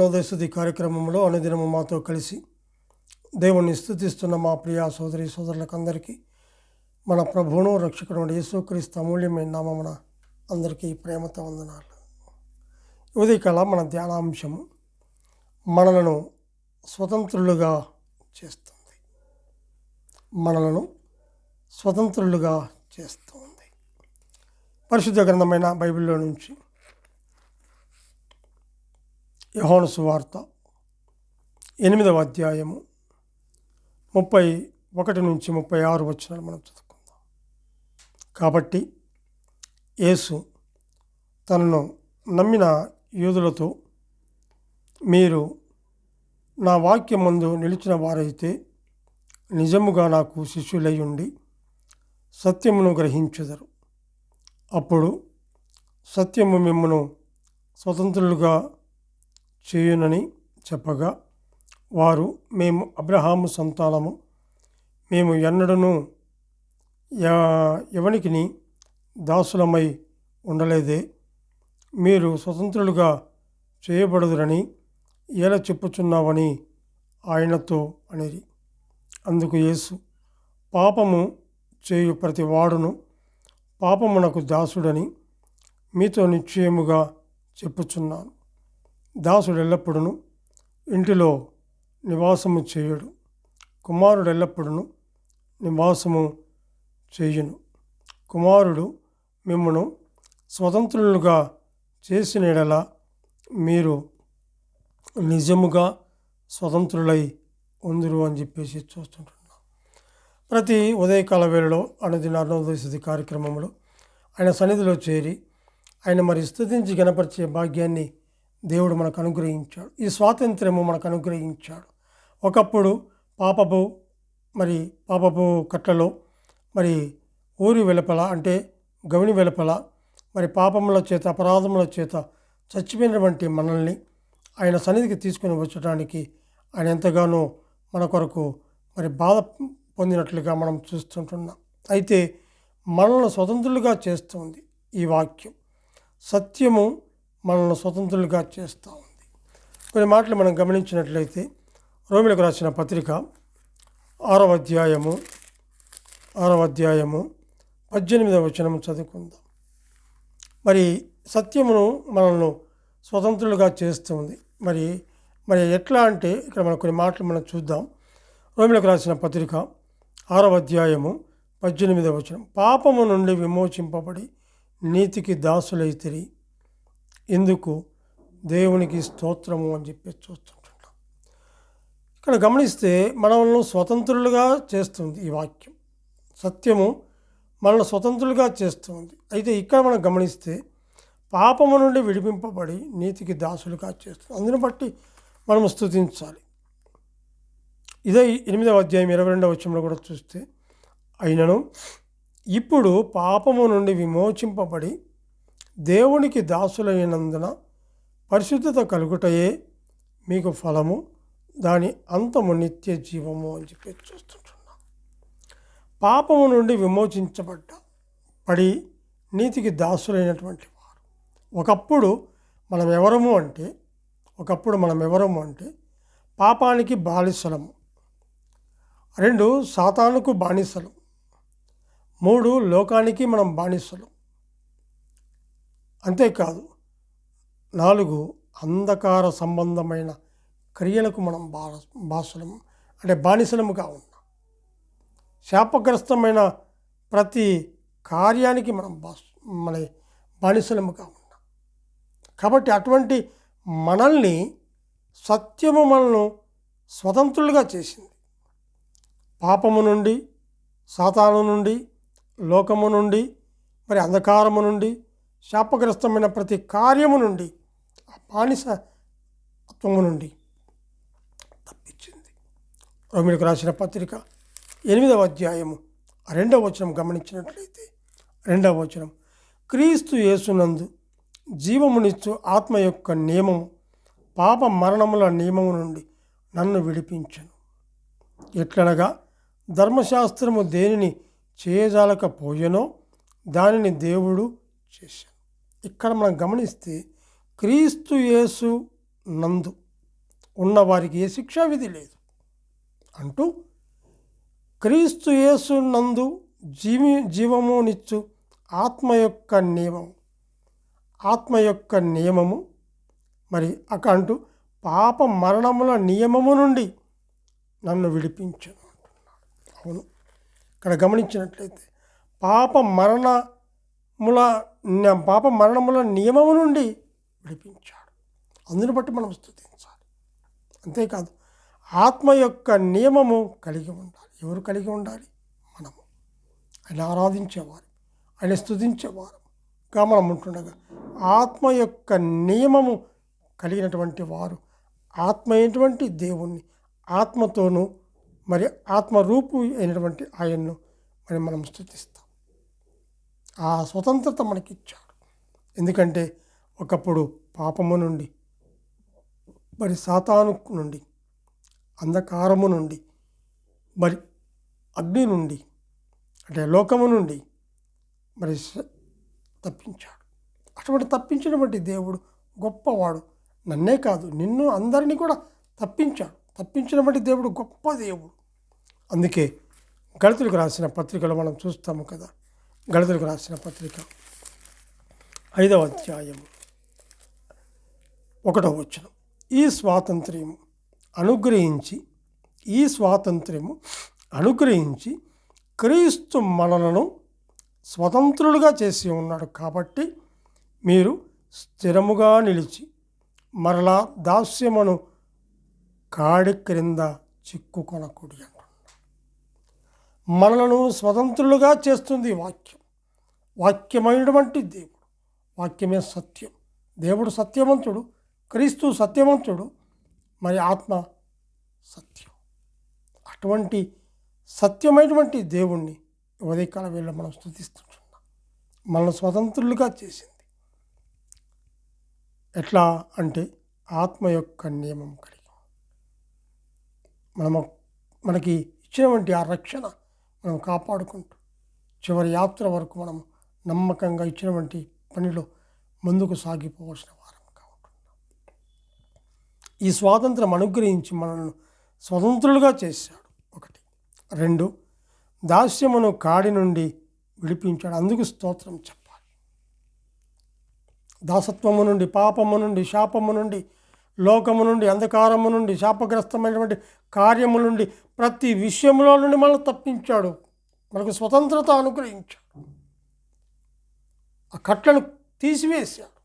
అరుణోదయ స్తుతి కార్యక్రమంలో అనుదినము మాతో కలిసి దేవుణ్ణి స్తుతిస్తున్న మా ప్రియ సోదరి సోదరులకు అందరికీ మన ప్రభువును రక్షకుడు యేసుక్రీస్తు అమూల్యమైన నామమున అందరికీ ప్రేమతో వందనాలు. ఉదయకాల మన ధ్యానాంశము మనలను స్వతంత్రులుగా చేస్తుంది. మనలను స్వతంత్రులుగా చేస్తుంది. పరిశుద్ధ గ్రంథమైన బైబిల్లో నుంచి యోహాను సువార్త 8వ అధ్యాయము 31 నుంచి 36 వచనాలు మనం చదువుకుందాం. కాబట్టి యేసు తనను నమ్మిన యూదులతో, మీరు నా వాక్యమందు నిలిచిన వారైతే నిజముగా నాకు శిష్యులై ఉండి సత్యమును గ్రహించెదరు. అప్పుడు సత్యము మిమ్మును స్వతంత్రులుగా చేయునని చెప్పగా, వారు, మేము అబ్రహాము సంతానము, మేము ఎన్నడూనూ ఎవనికిని దాసులమై ఉండలేదే, మీరు స్వతంత్రులుగా చేయబడుదురని ఎలా చెప్పుచున్నావని ఆయనతో అనిరి. అందుకు యేసు, పాపము చేయు ప్రతి వాడును పాపమునకు దాసుడని మీతో నిశ్చయముగా చెప్పుచున్నాను. దాసుడు ఎల్లప్పుడూ ఇంటిలో నివాసము చేయుడు, కుమారుడు ఎల్లప్పుడూ నివాసము చేయును. కుమారుడు మిమ్మును స్వతంత్రులుగా చేసిన యెడల మీరు నిజముగా స్వతంత్రులై ఉందురు అని చెప్పేసి చూస్తుంటున్నాం. ప్రతి ఉదయకాల వేళలో అనుదిన అరుణోదయ స్తుతి కార్యక్రమంలో ఆయన సన్నిధిలో చేరి ఆయన మరి స్తుతించి గణపరిచే భాగ్యాన్ని దేవుడు మనకు అనుగ్రహించాడు. ఈ స్వాతంత్ర్యము మనకు అనుగ్రహించాడు. ఒకప్పుడు పాపపు కట్టలో మరి ఊరి వెలుపల అంటే గవిని వెలుపల మరి పాపముల చేత అపరాధముల చేత చచ్చిపోయినటువంటి మనల్ని ఆయన సన్నిధికి తీసుకొని వచ్చడానికి ఆయన ఎంతగానో మన కొరకు మరి బాధ పొందినట్లుగా మనం చూస్తుంటున్నాం. అయితే మనల్ని స్వతంత్రులుగా చేస్తుంది ఈ వాక్యం. సత్యము మనల్ని స్వతంత్రులుగా చేస్తూ ఉంది. కొన్ని మాటలు మనం గమనించినట్లయితే రోమీయులకు రాసిన పత్రిక 6వ అధ్యాయము 18వ వచనం చదువుకుందాం. మరి సత్యమును మనల్ని స్వతంత్రులుగా చేస్తుంది. మరి ఎట్లా అంటే ఇక్కడ మనం కొన్ని మాటలు మనం చూద్దాం. రోమీయులకు రాసిన పత్రిక 6వ అధ్యాయము 18వ వచనం, పాపము నుండి విమోచింపబడి నీతికి దాసులైతిరి, ఇందుకు దేవునికి స్తోత్రము అని చెప్పి చూస్తుంటున్నాం. ఇక్కడ గమనిస్తే మనల్ని స్వతంత్రులుగా చేస్తుంది ఈ వాక్యం. సత్యము మనల్ని స్వతంత్రులుగా చేస్తుంది. అయితే ఇక్కడ మనం గమనిస్తే పాపము నుండి విడిపింపబడి నీతికి దాసులుగా చేస్తుంది. అందుని బట్టి మనం స్తుతించాలి. ఇదే 8వ అధ్యాయం 22వ వచనంలో కూడా చూస్తే, అయినను ఇప్పుడు పాపము నుండి విమోచింపబడి దేవునికి దాసులైనందున పరిశుద్ధత కలుగుటయే మీకు ఫలము, దాని అంతము నిత్య జీవము అని చెప్పి చూస్తుంటున్నాం. పాపము నుండి విమోచించబడి నీతికి దాసులైనటువంటి వారు. ఒకప్పుడు మనం ఎవరము అంటే పాపానికి బానిసలము, 2 సాతానుకు బానిసలు, 3 లోకానికి మనం బానిసలు, అంతేకాదు 4 అంధకార సంబంధమైన క్రియలకు మనం బానిసలముగా ఉన్నాం. శాపగ్రస్తమైన ప్రతి కార్యానికి మనం బానిసలముగా ఉన్నాం. కాబట్టి అటువంటి మనల్ని సత్యము మనల్ని స్వతంత్రులుగా చేసింది. పాపము నుండి, సాతాను నుండి, లోకము నుండి, మరి అంధకారము నుండి, శాపగ్రస్తమైన ప్రతి కార్యము నుండి, ఆ బానిసత్వము నుండి తప్పించింది. రోమీయులకు రాసిన పత్రిక 8వ అధ్యాయము 2వ వచనం గమనించినట్లయితే, 2వ వచనం, క్రీస్తు యేసునందు జీవమునిచ్చు ఆత్మ యొక్క నియమము పాప మరణముల నియమము నుండి నన్ను విడిపించను. ఎట్లనగా ధర్మశాస్త్రము దేనిని చేయజాలకపోయెనో దానిని దేవుడు చేశాను. ఇక్కడ మనం గమనిస్తే క్రీస్తు యేసు నందు ఉన్నవారికి ఏ శిక్షా విధి లేదు అంటూ క్రీస్తు యేసు నందు జీవమునిచ్చు ఆత్మ యొక్క నియమము మరి అంటూ పాప మరణముల నియమము నుండి నన్ను విడిపించను అంటున్నాడు. అవును, ఇక్కడ గమనించినట్లయితే పాప మరణముల నియమము నుండి విడిపించాడు. అందుని బట్టి మనం స్తుతించాలి. అంతేకాదు ఆత్మ యొక్క నియమము కలిగి ఉండాలి. ఎవరు కలిగి ఉండాలి? మనము. ఆయన ఆరాధించేవారు, ఆయన స్తుతించేవారుగా మనం ఉంటుండగా ఆత్మ యొక్క నియమము కలిగినటువంటి వారు ఆత్మ అయినటువంటి దేవుణ్ణి ఆత్మతోనూ మరి ఆత్మరూపు అయినటువంటి ఆయన్ను మరి మనం స్తుతిస్తాం. ఆ స్వతంత్రత మనకిచ్చాడు. ఎందుకంటే ఒకప్పుడు పాపము నుండి మరి సాతాను నుండి అంధకారము నుండి మరి అగ్ని నుండి అంటే లోకము నుండి మరి తప్పించాడు. అటువంటి తప్పించినటువంటి దేవుడు గొప్పవాడు. నన్నే కాదు నిన్ను అందరినీ కూడా తప్పించినటువంటి దేవుడు గొప్ప దేవుడు. అందుకే గళితులకు రాసిన పత్రికలో మనం చూస్తాము కదా. గళితులకు రాసిన పత్రిక 5వ అధ్యాయము 1వ వచనం. ఈ స్వాతంత్ర్యము అనుగ్రహించి క్రీస్తు మనలను స్వతంత్రులుగా చేసి ఉన్నాడు. కాబట్టి మీరు స్థిరముగా నిలిచి మరలా దాస్యమును కాడి క్రింద చిక్కుకొనకూడి అంటున్నాడు. మనలను స్వతంత్రులుగా చేస్తుంది వాక్యమైనటువంటి దేవుడు. వాక్యమే సత్యం. దేవుడు సత్యవంతుడు, క్రీస్తు సత్యవంతుడు, మరి ఆత్మ సత్యం. అటువంటి సత్యమైనటువంటి దేవుణ్ణి ఉదయకాల వేళ మనం స్తుతిస్తుంటున్నాం. మనల్ని స్వతంత్రులుగా చేసింది ఎట్లా అంటే ఆత్మ యొక్క నియమం కలిగి మనకి ఇచ్చినటువంటి ఆ రక్షణ మనం కాపాడుకుంటూ చివరి యాత్ర వరకు మనం నమ్మకంగా ఇచ్చినటువంటి పనిలో ముందుకు సాగిపోవలసిన వారంగా ఉంటున్నాం. ఈ స్వాతంత్రం అనుగ్రహించి మనల్ని స్వతంత్రులుగా చేశాడు. 1. 2, దాస్యమును కాడి నుండి విడిపించాడు. అందుకు స్తోత్రం చెప్పాలి. దాసత్వము నుండి, పాపము నుండి, శాపము నుండి, లోకము నుండి, అంధకారము నుండి, శాపగ్రస్తమైనటువంటి కార్యము నుండి, ప్రతి విషయంలో నుండి మనల్ని తప్పించాడు. మనకు స్వతంత్రత అనుగ్రహించాడు. ఆ కట్లను తీసివేశాడు.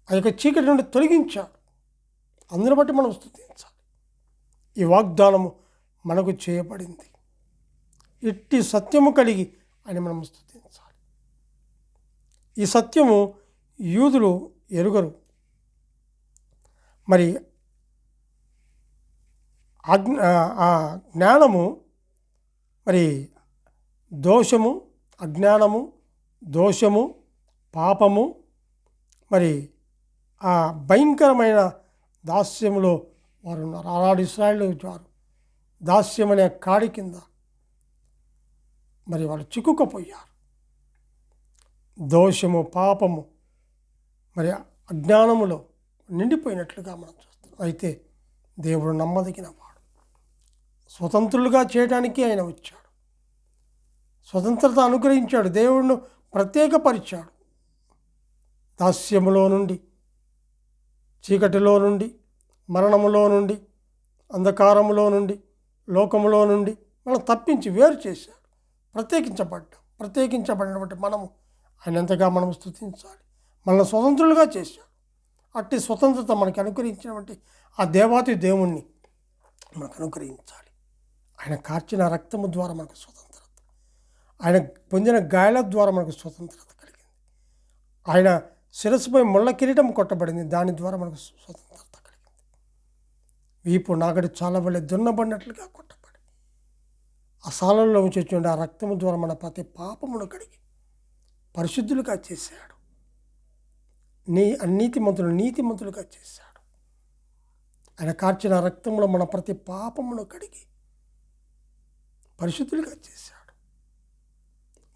ఆ యొక్క చీకటి నుండి తొలగించాడు. అందుని బట్టి మనం స్తుతించాలి. ఈ వాగ్దానము మనకు చేయబడింది. ఇట్టి సత్యము కలిగి అని మనం స్తుతించాలి. ఈ సత్యము యూదులు ఎరుగరు. మరి ఆ జ్ఞానము మరి దోషము, అజ్ఞానము, దోషము, పాపము, మరి ఆ భయంకరమైన దాస్యములో వారు ఉన్నారు. ఆనాడు ఇశ్రాయేలు వారు దాస్యం అనే కాడి కింద మరి వాళ్ళు చిక్కుకుపోయారు. దోషము, పాపము, మరి అజ్ఞానములో నిండిపోయినట్లుగా మనం చూస్తున్నాం. అయితే దేవుడు నమ్మదగిన వాడు. స్వతంత్రులుగా చేయడానికి ఆయన వచ్చాడు. స్వతంత్రత అనుగ్రహించాడు. దేవుడిని ప్రత్యేకపరిచాడు. దాస్యములో నుండి, చీకటిలో నుండి, మరణములో నుండి, అంధకారములో నుండి, లోకములో నుండి మనం తప్పించి వేరు చేశాడు. ప్రత్యేకించబడినటువంటి మనము ఆయన ఎంతగా మనం స్తుతించాలి. మనల్ని స్వతంత్రులుగా చేశాడు. అట్టి స్వతంత్రత మనకి అనుగ్రహించినటువంటి ఆ దేవాతి దేవుణ్ణి మనకు అనుగ్రహించాలి. ఆయన కార్చిన రక్తము ద్వారా మనకు స్వతంత్రత, ఆయన పొందిన గాయాల ద్వారా మనకు స్వతంత్రత కలిగింది. ఆయన శిరస్సుపై ముళ్ళ కిరీటం కొట్టబడింది, దాని ద్వారా మనకు స్వతంత్రత కలిగింది. వీపు నాగడి చాలా వల్ల దున్నబడినట్లుగా కొట్టబడి ఆ సాలలో ఉంచి ఆ రక్తము ద్వారా మన ప్రతి పాపమును కడిగి పరిశుద్ధులుగా చేశాడు. నీతిమంతులుగా చేశాడు. ఆయన కార్చిన రక్తంలో మన ప్రతి పాపమును కడిగి పరిశుద్ధులుగా చేశాడు.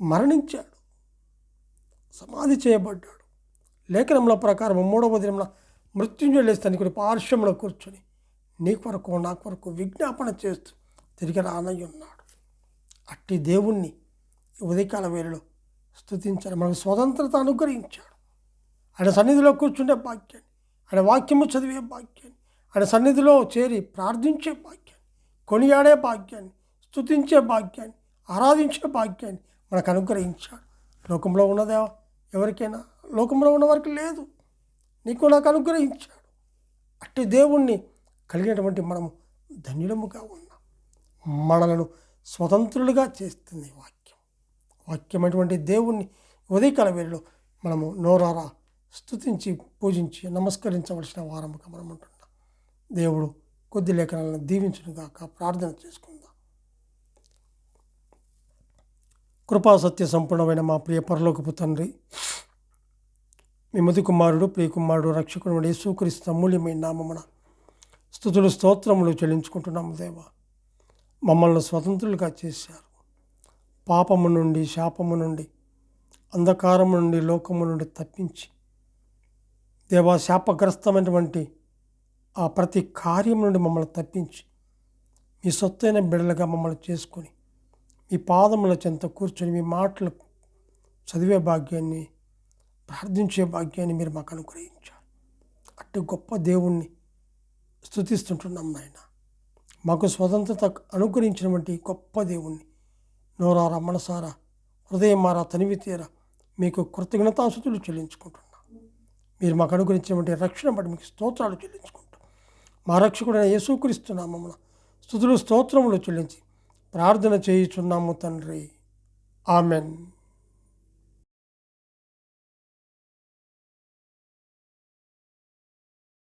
మరణించాడు, సమాధి చేయబడ్డాడు. లేఖనముల ప్రకారం 3వ దినమున మృత్యుంజయ లేచి తనకుడి పార్శ్వంలో కూర్చొని నీ కొరకు నా కొరకు విజ్ఞాపన చేస్తూ తిరిగి రానయ్య ఉన్నాడు. అట్టి దేవుణ్ణి ఉదయకాల వేళలో స్తుతించాలి. మనకు స్వతంత్రత అనుగ్రహించాడు. ఆయన సన్నిధిలో కూర్చుండే భాగ్యాన్ని, ఆయన వాక్యము చదివే భాగ్యాన్ని, ఆయన సన్నిధిలో చేరి ప్రార్థించే భాగ్యాన్ని, కొనియాడే భాగ్యాన్ని, స్తుతించే భాగ్యాన్ని, ఆరాధించే భాగ్యాన్ని మనకు అనుగ్రహించాడు. లోకంలో ఉన్నదే ఎవరికైనా, లోకంలో ఉన్నవారికి లేదు, నీకు నాకు అనుగ్రహించాడు. అట్టి దేవుణ్ణి కలిగినటువంటి మనము ధన్యులముగా ఉన్నాం. మనలను స్వతంత్రులుగా చేస్తుంది వాక్యమైనటువంటి దేవుణ్ణి ఉదయకాల వేళలో మనము నోరారా స్తుతించి పూజించి నమస్కరించవలసిన వారముగా మనం ఉంటున్నాం. దేవుడు కొద్ది లేఖనాలను దీవించునుగాక. ప్రార్థన చేసుకుందాం. కృపా సత్య సంపూర్ణమైన మా ప్రియ పరలోకపు తండ్రి, మీ మధు కుమారుడు ప్రియకుమారుడు రక్షకుడు యేసుక్రీస్తు అమూల్యమైన నామమున స్తుతులు స్తోత్రములు చెల్లించుకుంటున్నాము. దేవా, మమ్మల్ని స్వతంత్రులుగా చేశారు. పాపము నుండి, శాపము నుండి, అంధకారము నుండి, లోకము నుండి తప్పించి దేవా, శాపగ్రస్తమైనటువంటి ఆ ప్రతి కార్యం నుండి మమ్మల్ని తప్పించి మీ సొత్తైన బిడ్డలుగా మమ్మల్ని చేసుకొని మీ పాదముల చెంత కూర్చొని మీ మాటలు చదివే భాగ్యాన్ని, ప్రార్థించే భాగ్యాన్ని మీరు మాకు అనుగ్రహించారు. అట్టి గొప్ప దేవుణ్ణి స్తుతిస్తుంటున్నాం నాయన. మాకు స్వతంత్రత అనుగ్రహించినటువంటి గొప్ప దేవుణ్ణి నోరారా, మనసారా, హృదయమారా, తనివి తీరా మీకు కృతజ్ఞతాస్తుతులు చెల్లించుకుంటున్నాం. మీరు మాకు అనుగ్రహించినటువంటి రక్షణ బట్టి మీకు స్తోత్రాలు చెల్లించుకుంటాం. మా రక్షకుడైన యేసుక్రీస్తు నామమున స్తుతులు స్తోత్రములు చెల్లించి ప్రార్థన చేయుచున్నాము తండ్రి. ఆమెన్.